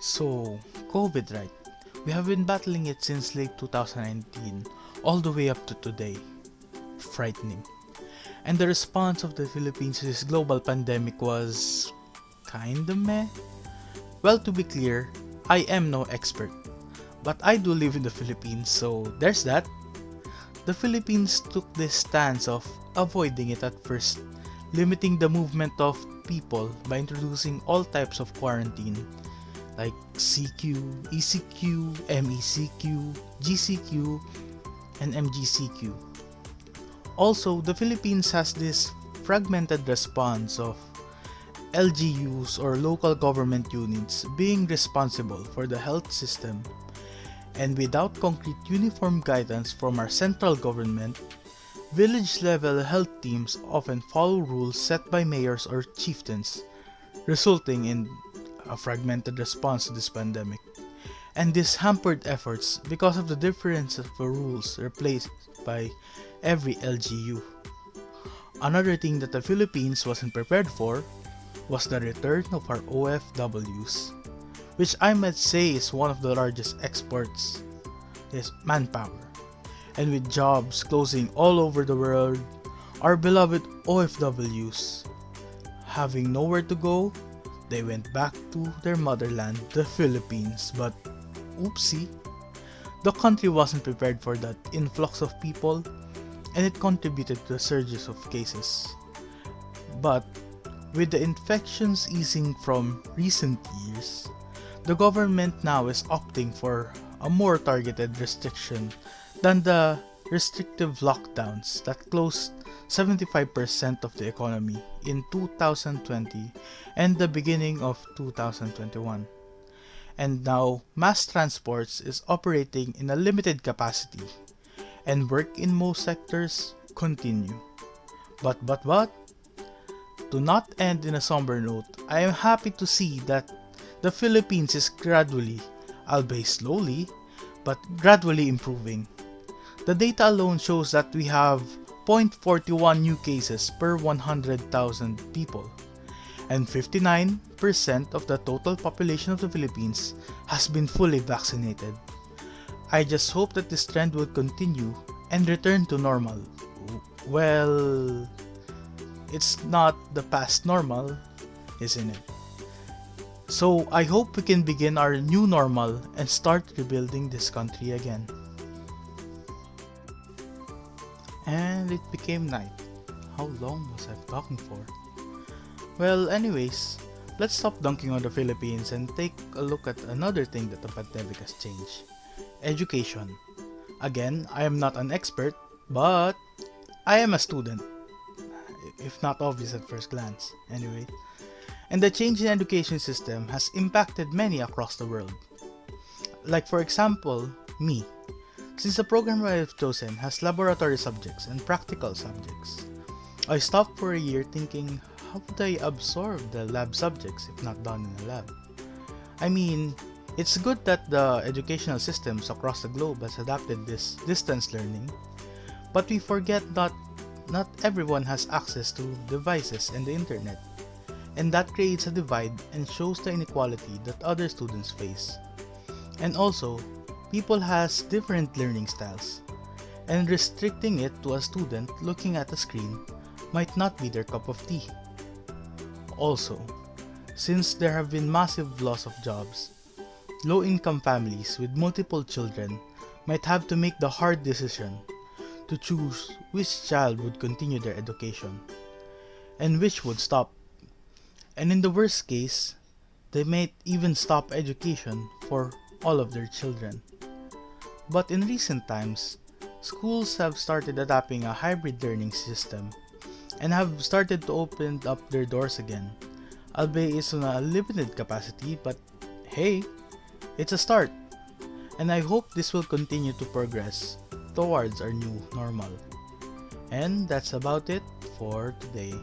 So, COVID, right? We have been battling it since late 2019, all the way up to today. Frightening. And the response of the Philippines to this global pandemic was kinda meh. Well, to be clear, I am no expert, but I do live in the Philippines, so there's that. The Philippines took this stance of avoiding it at first, limiting the movement of people by introducing all types of quarantine like CQ, ECQ, MECQ, GCQ, and MGCQ. Also, the Philippines has this fragmented response of LGUs or local government units being responsible for the health system, and without concrete uniform guidance from our central government, village level health teams often follow rules set by mayors or chieftains, resulting in a fragmented response to this pandemic. And this hampered efforts because of the difference of the rules replaced by every LGU. Another thing that the Philippines wasn't prepared for was the return of our OFWs, which I might say is one of the largest exports, is manpower. And with jobs closing all over the world, our beloved OFWs, having nowhere to go, they went back to their motherland, the Philippines. But oopsie, the country wasn't prepared for that influx of people, and it contributed to the surges of cases. But with the infections easing from recent years, the government now is opting for a more targeted restriction than the restrictive lockdowns that closed 75% of the economy in 2020 and the beginning of 2021. And now, mass transports is operating in a limited capacity, and work in most sectors continue. But, to not end in a somber note, I am happy to see that the Philippines is gradually, albeit slowly, but gradually improving. The data alone shows that we have 0.41 new cases per 100,000 people, and 59% of the total population of the Philippines has been fully vaccinated. I just hope that this trend will continue and return to normal. Well, it's not the past normal, isn't it? So I hope we can begin our new normal and start rebuilding this country again. And it became night. How long was I talking for? Well, anyways, let's stop dunking on the Philippines and take a look at another thing that the pandemic has changed. Education. Again, I am not an expert, but I am a student. If not obvious at first glance, anyway. And the change in education system has impacted many across the world. Like for example, me. Since the program I have chosen has laboratory subjects and practical subjects, I stopped for a year thinking, how would I absorb the lab subjects if not done in a lab? I mean, it's good that the educational systems across the globe has adapted this distance learning, but we forget that not everyone has access to devices and the internet, and that creates a divide and shows the inequality that other students face. And also, people has different learning styles, and restricting it to a student looking at a screen might not be their cup of tea. Also, since there have been massive loss of jobs, low-income families with multiple children might have to make the hard decision to choose which child would continue their education and which would stop. And in the worst case, they might even stop education for all of their children. But in recent times, schools have started adopting a hybrid learning system and have started to open up their doors again, albeit it's on a limited capacity, but hey, it's a start. And I hope this will continue to progress towards our new normal. And that's about it for today.